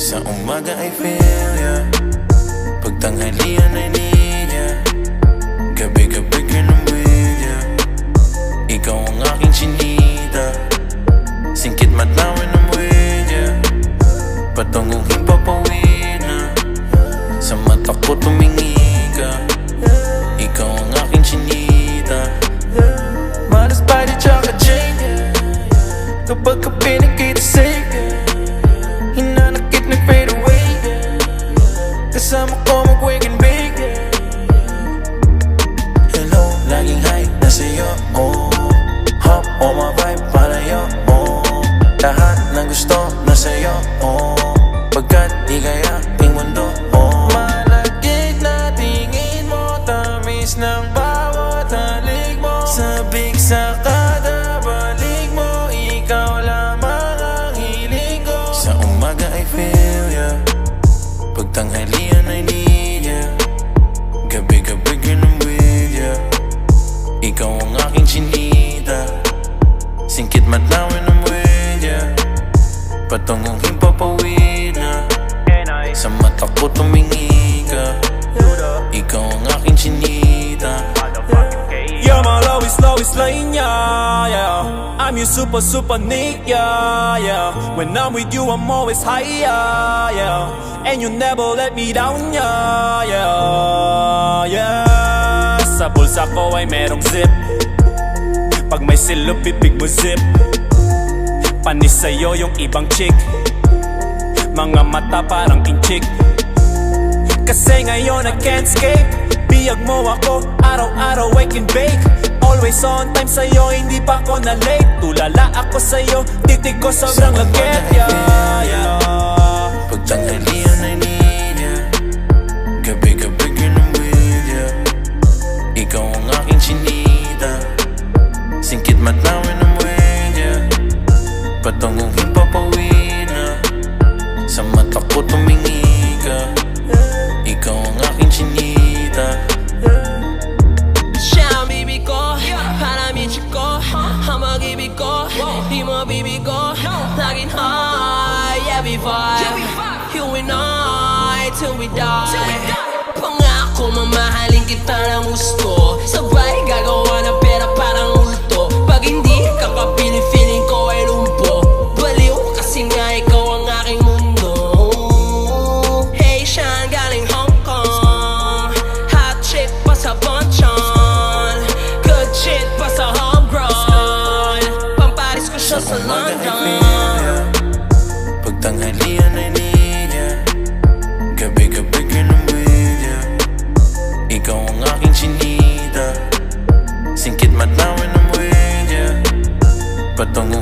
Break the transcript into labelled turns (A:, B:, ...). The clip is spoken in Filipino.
A: Sa umaga I feel ya, pagtanghalian I need ya, gabi-gabi ganun with ya. Ikaw ang aking chinita, singkit matawin ng with ya, patungong himpapawid na, sa mata ko tumingi ka. Ikaw ang aking chinita, malas pa di tsaka chain. Kapag ka pinagkita sa'yo, hinanakit nag-fade away, kasama ko mag-wake and bake. Hello, laging high na sa'yo, oh. Hop on my vibe, palayo, oh. Lahat ng gusto na sa'yo, oh. Pagkat di kaya ting mundo, oh. Malagkit na tingin mo, tamis ng bawat halik mo. Sabik sa kada balik mo, ikaw lamang ang hiling ko. Sa umaga I feel ya, pagtanghalian I need ya, gabi-gabi ganun with ya. Ikaw ang aking chinita, singkit matawin ng with ya, patungong himpapawid na, sa mata ko tumingi ka. Ikaw ang aking chinita.
B: You're my lowest line, yeah, yeah. I'm your super Nick, yeah, yeah. When I'm with you, I'm always high, yeah, yeah. And you never let me down, yeah, yeah, yeah. Sa bulsa ko ay merong zip, pag may silop, bibig mo zip. Panis sa'yo yung ibang chick, mga mata parang inchik. Kasi ngayon I can't escape, biyag mo ako, araw-araw I can bake. Always on time sa'yo, hindi pa ako na late. Tulala ako sa'yo, titig ko sobrang lagkit, yeah, yeah.
A: Pagtanghalian I need ya, gabi-gabi ganun with ya. Ikaw ang aking chinita, singkit matawin ng with ya, patungong himpapawid na, sa mata ko tumingi ka. Ikaw ang aking chinita.
C: Siya ang bibig ko, para michik ko, ang mag-ibig ko, di mo bibig ko, laging high, every vibe, you and I, till we die. Pangako mamahalin kita ng gusto, sabay gagawa ng pera parang ulto. Pag hindi ka kapiling, feeling ko ay lumpo. Baliw kasi nga ikaw ang aking mundo. Hey, siya ang galing Hong Kong, hot chick pa sa Bonchon, good shit pa sa homegrown, pamparis ko siya sa London.
A: Pagtanghalian I need ya, gabi-gabi ganun with ya. Ikaw ang aking chinita, singkit matawin ng with ya, patungong